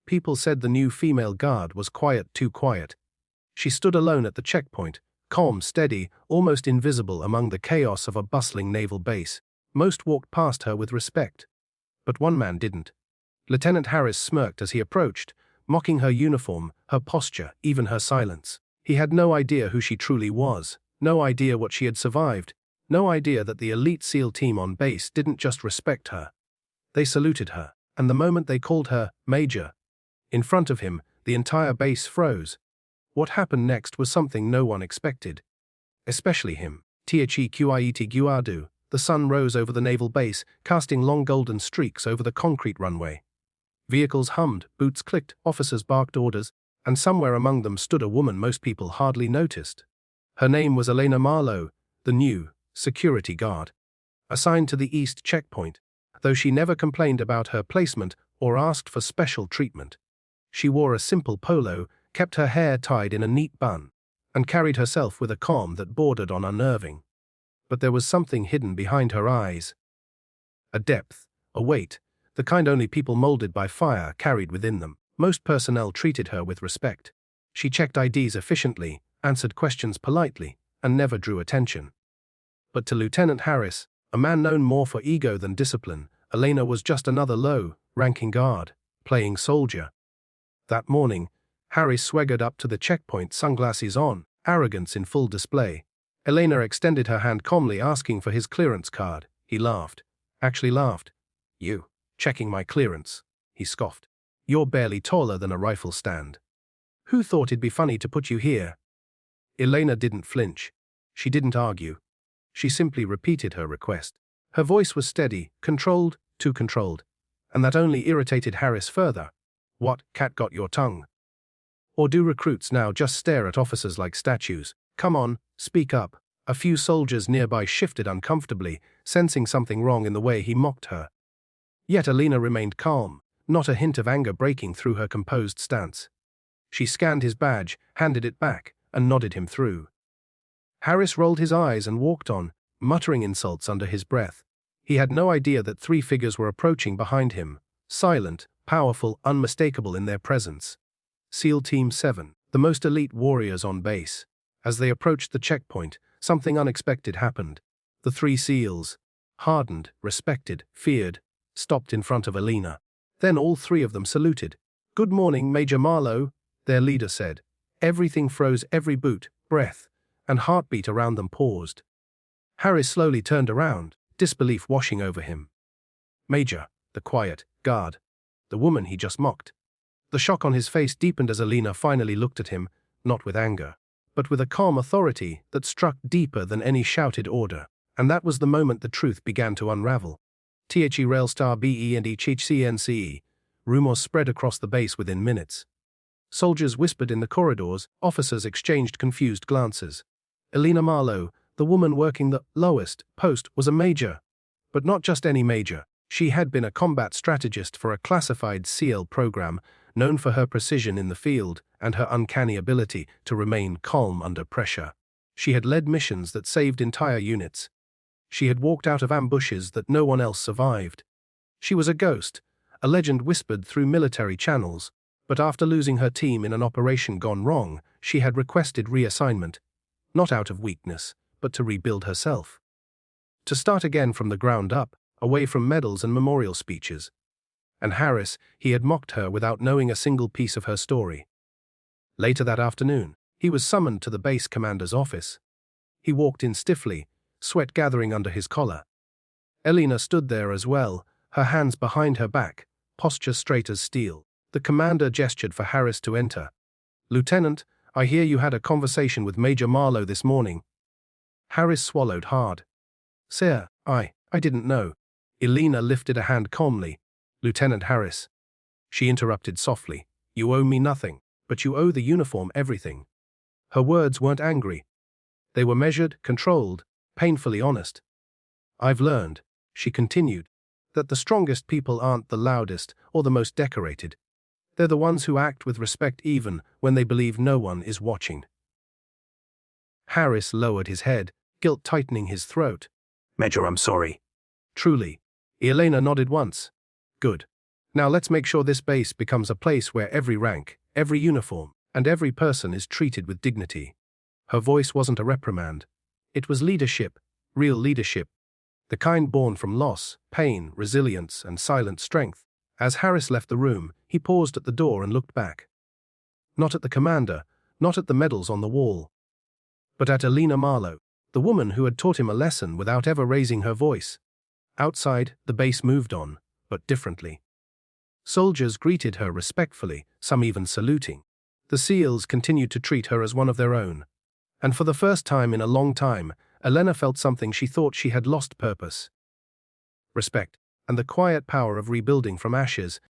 People said the new female guard was quiet, too quiet. She stood alone at the checkpoint, calm, steady, almost invisible among the chaos of a bustling naval base. Most walked past her with respect. But one man didn't. Lieutenant Harris smirked as he approached, mocking her uniform, her posture, even her silence. He had no idea who she truly was, no idea what she had survived, no idea that the elite SEAL team on base didn't just respect her. They saluted her, and the moment they called her Major, in front of him, the entire base froze. What happened next was something no one expected. Especially him. The sun rose over the naval base, casting long golden streaks over the concrete runway. Vehicles hummed, boots clicked, officers barked orders, and somewhere among them stood a woman most people hardly noticed. Her name was Marlowe, the new security guard, assigned to the East checkpoint, though she never complained about her placement or asked for special treatment. She wore a simple polo, kept her hair tied in a neat bun, and carried herself with a calm that bordered on unnerving. But there was something hidden behind her eyes. A depth, a weight, the kind only people molded by fire carried within them. Most personnel treated her with respect. She checked IDs efficiently, answered questions politely, and never drew attention. But to Lieutenant Harris, a man known more for ego than discipline, Elena was just another low-ranking guard, playing soldier. That morning, Harris swaggered up to the checkpoint, sunglasses on, arrogance in full display. Elena extended her hand calmly, asking for his clearance card. He laughed. Actually laughed. "You, checking my clearance," he scoffed. "You're barely taller than a rifle stand. Who thought it'd be funny to put you here?" Elena didn't flinch. She didn't argue. She simply repeated her request. Her voice was steady, controlled, too controlled, and that only irritated Harris further. "What, cat got your tongue? Or do recruits now just stare at officers like statues? Come on, speak up." A few soldiers nearby shifted uncomfortably, sensing something wrong in the way he mocked her. Yet Elena remained calm, not a hint of anger breaking through her composed stance. She scanned his badge, handed it back, and nodded him through. Harris rolled his eyes and walked on, muttering insults under his breath. He had no idea that 3 figures were approaching behind him, silent, powerful, unmistakable in their presence. SEAL Team 7, the most elite warriors on base. As they approached the checkpoint, something unexpected happened. The 3 SEALs, hardened, respected, feared, stopped in front of Elena. Then all 3 of them saluted. "Good morning, Major Marlowe," their leader said. Everything froze, every boot, breath, and heartbeat around them paused. Harris slowly turned around, disbelief washing over him. Major, the quiet guard, the woman he just mocked. The shock on his face deepened as Elena finally looked at him, not with anger, but with a calm authority that struck deeper than any shouted order. And that was the moment the truth began to unravel. The Railstar BE and HHCNCE. Rumors spread across the base within minutes. Soldiers whispered in the corridors, officers exchanged confused glances. Elena Marlowe, the woman working the lowest post, was a major. But not just any major. She had been a combat strategist for a classified SEAL program, known for her precision in the field and her uncanny ability to remain calm under pressure. She had led missions that saved entire units. She had walked out of ambushes that no one else survived. She was a ghost, a legend whispered through military channels, but after losing her team in an operation gone wrong, she had requested reassignment, not out of weakness, but to rebuild herself. To start again from the ground up, away from medals and memorial speeches. And Harris, he had mocked her without knowing a single piece of her story. Later that afternoon, he was summoned to the base commander's office. He walked in stiffly, sweat gathering under his collar. Elena stood there as well, her hands behind her back, posture straight as steel. The commander gestured for Harris to enter. "Lieutenant, I hear you had a conversation with Major Marlowe this morning." Harris swallowed hard. "Sir, I didn't know." Elena lifted a hand calmly. "Lieutenant Harris." She interrupted softly. "You owe me nothing, but you owe the uniform everything." Her words weren't angry. They were measured, controlled, painfully honest. "I've learned," she continued, "that the strongest people aren't the loudest or the most decorated. They're the ones who act with respect even when they believe no one is watching." Harris lowered his head, guilt tightening his throat. "Major, I'm sorry." "Truly." Elena nodded once. "Good. Now let's make sure this base becomes a place where every rank, every uniform, and every person is treated with dignity. Her voice wasn't a reprimand. It was leadership, real leadership, the kind born from loss, pain, resilience, and silent strength. As Harris left the room, he paused at the door and looked back. Not at the commander, not at the medals on the wall, but at Alina Marlowe, the woman who had taught him a lesson without ever raising her voice. Outside, the base moved on, but differently. Soldiers greeted her respectfully, some even saluting. The SEALs continued to treat her as one of their own. And for the first time in a long time, Elena felt something she thought she had lost: purpose, respect, and the quiet power of rebuilding from ashes.